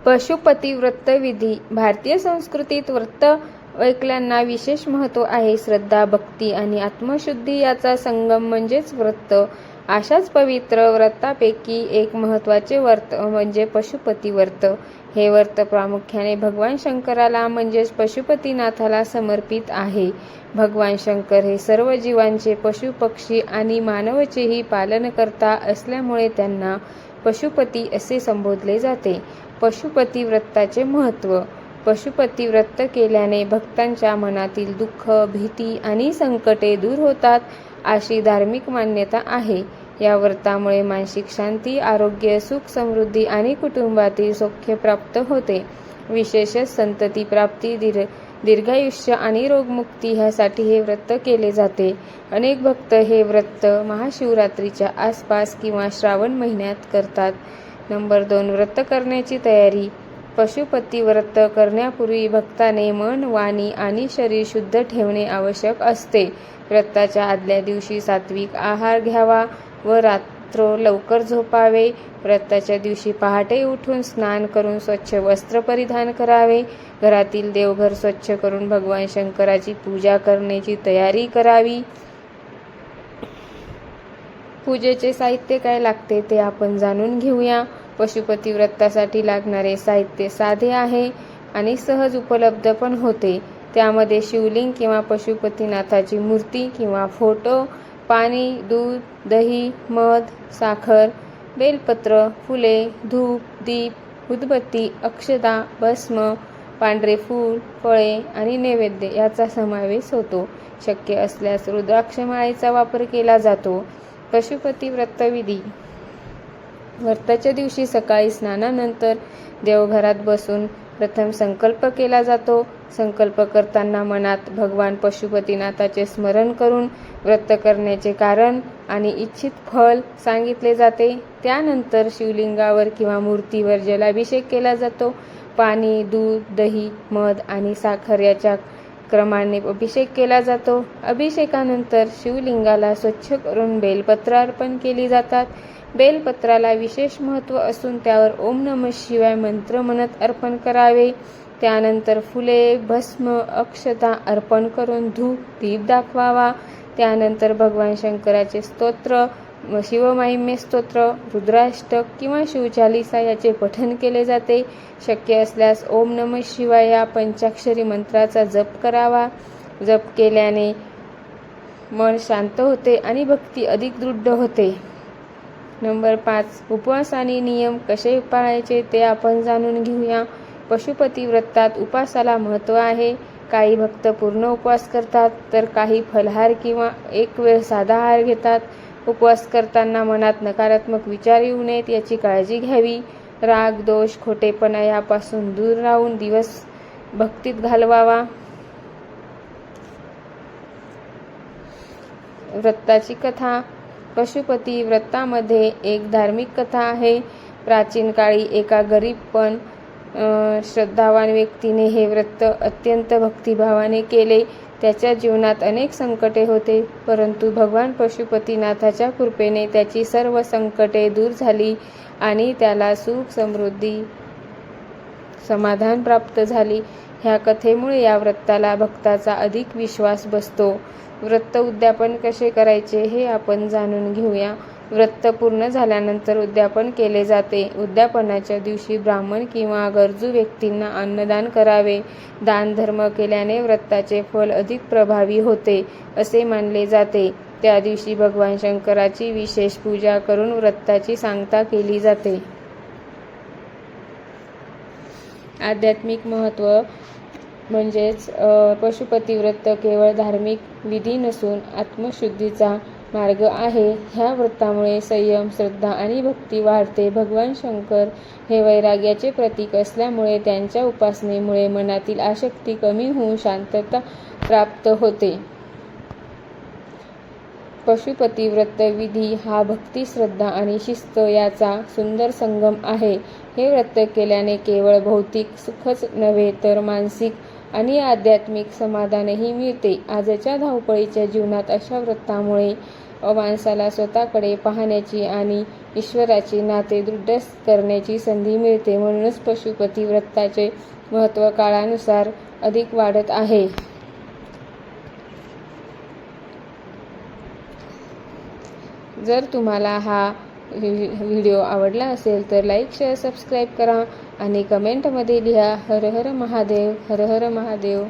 पशुपती विधी भारतीय संस्कृतीत व्रत ऐकल्यांना विशेष महत्त्व आहे. श्रद्धा, भक्ती आणि आत्मशुद्धी याचा संगम म्हणजेच व्रत. अशाच पवित्र व्रतापैकी एक महत्त्वाचे व्रत म्हणजे पशुपती व्रत. हे व्रत प्रामुख्याने भगवान शंकराला म्हणजेच पशुपतीनाथाला समर्पित आहे. भगवान शंकर हे सर्व जीवांचे, पशु, पक्षी आणि मानवाचेही पालनकर्ता असल्यामुळे त्यांना पशुपती असे संबोधले जाते. पशुपती व्रताचे महत्त्व. पशुपती व्रत केल्याने भक्तांच्या मनातील दुःख, भीती आणि संकटे दूर होतात अशी धार्मिक मान्यता आहे. या व्रतामुळे मानसिक शांती, आरोग्य, सुख, समृद्धी आणि कुटुंबातील सौख्य प्राप्त होते. विशेषतः संतती प्राप्ती, दीर्घायुष्य आणि रोगमुक्ती ह्यासाठी हे व्रत केले जाते. अनेक भक्त हे व्रत महाशिवरात्रीच्या आसपास किंवा श्रावण महिन्यात करतात. नंबर 2. व्रत करण्याची तयारी. पशुपती व्रत करण्यापूर्वी भक्ताने मन, वाणी आणि शरीर शुद्ध ठेवणे आवश्यक असते. व्रताच्या आदल्या दिवशी सात्विक आहार घ्यावा व रात्र लवकर झोपावे. व्रताच्या दिवशी पहाटे उठून स्नान करून स्वच्छ वस्त्र परिधान करावे. घरातील देवघर स्वच्छ करून भगवान शंकराची पूजा करण्याची तयारी करावी. पूजेचे साहित्य काय लागते ते आपण जाणून घेऊया. पशुपती व्रतासाठी लागणारे साहित्य साधे आहे आणि सहज उपलब्ध पण होते. त्यामध्ये शिवलिंग किंवा पशुपतीनाथाची मूर्ती किंवा फोटो, पाणी, दूध, दही, मध, साखर, बेलपत्र, फुले, धूप, दीप, उदबत्ती, अक्षता, भस्म, पांढरे फूल, फळे आणि नैवेद्य याचा समावेश होतो. शक्य असल्यास रुद्राक्ष माळेचा वापर केला जातो. पशुपती व्रतविधी. व्रताच्या दिवशी सकाळी स्नानानंतर देवघरात बसून प्रथम संकल्प केला जातो. संकल्प करताना मनात भगवान पशुपतीनाथाचे स्मरण करून व्रत करण्याचे कारण आणि इच्छित फळ सांगितले जाते. त्यानंतर शिवलिंगावर किंवा मूर्तीवर जलाभिषेक केला जातो. पाणी, दूध, दही, मध आणि साखर याच्या क्रमाने अभिषेक केला जातो. अभिषेकानंतर शिवलिंगाला स्वच्छ करून बेलपत्र अर्पण केली जातात. बेलपत्राला विशेष महत्त्व असून त्यावर ओम नमः शिवाय मंत्र म्हणत अर्पण करावे. त्यानंतर फुले, भस्म, अक्षता अर्पण करून धूप, दीप दाखवावा. त्यानंतर भगवान शंकराचे स्तोत्र, शिवमाहिम्य स्तोत्र, रुद्राष्टक किंवा शिवचालिसा याचे पठण केले जाते. शक्य असल्यास ओम नमः शिवाय या पंचाक्षरी मंत्राचा जप करावा. जप केल्याने मन शांत होते आणि भक्ती अधिक दृढ होते. नंबर 5. उपवास आणि नियम कसे पाळायचे ते आपण जाणून घेऊया. पशुपती व्रतात उपवासाला महत्त्व आहे. काही भक्त पूर्ण उपवास करतात तर काही फलाहार किंवा एक वेळ साधा आहार घेतात. उपवास करताना मनात नकारात्मक विचार येऊ नयेत याची काळजी घ्यावी. राग, दोष, खोटेपणा यापासून दूर राहून दिवस भक्तीत घालवावा. व्रताची कथा. पशुपती व्रतामध्ये एक धार्मिक कथा आहे. प्राचीन काळी एका गरीब पण श्रद्धावान व्यक्तीने हे व्रत अत्यंत भक्तिभावाने केले. त्याच्या जीवनात अनेक संकटे होते, परंतु भगवान पशुपतीनाथाच्या कृपेने त्याची सर्व संकटे दूर झाली आणि त्याला सुख, समृद्धी, समाधान प्राप्त झाली. ह्या कथेमुळे या व्रताला भक्ताचा अधिक विश्वास बसतो. व्रत उद्यापन कसे करायचे हे आपण जाणून घेऊया. व्रत पूर्ण झाल्यानंतर उद्यापन केले जाते. उद्यापनाच्या दिवशी ब्राह्मण किंवा गरजू व्यक्तींना अन्नदान करावे. दान धर्म केल्याने व्रताचे फल अधिक प्रभावी होते असे मानले जाते. त्या दिवशी भगवान शंकराची विशेष पूजा करून व्रताची सांगता केली जाते. आध्यात्मिक महत्त्व म्हणजेच पशुपती व्रत केवळ धार्मिक विधी नसून आत्मशुद्धीचा मार्ग आहे. ह्या व्रतामुळे संयम, श्रद्धा आणि भक्ती वाढते. भगवान शंकर हे वैराग्याचे प्रतीक असल्यामुळे त्यांच्या उपासनेमुळे मनातील आसक्ती कमी होऊन शांतता प्राप्त होते. पशुपती व्रत विधी हा भक्ती, श्रद्धा आणि शिस्त याचा सुंदर संगम आहे. हे व्रत केल्याने केवळ भौतिक सुखच नव्हे तर मानसिक आणि आध्यात्मिक समाधानही मिळते. आजच्या धावपळीच्या जीवनात अशा व्रतामुळे माणसाला स्वतःकडे पाहण्याची आणि ईश्वराची नाते दृढ करण्याची संधी मिळते. म्हणूनच पशुपती व्रताचे महत्त्व काळानुसार अधिक वाढत आहे. जर तुम्हाला हा व्हिडिओ आवडला असेल तर लाईक, शेअर, सबस्क्राईब करा आणि कमेंटमध्ये लिहा हर हर महादेव, हर हर महादेव.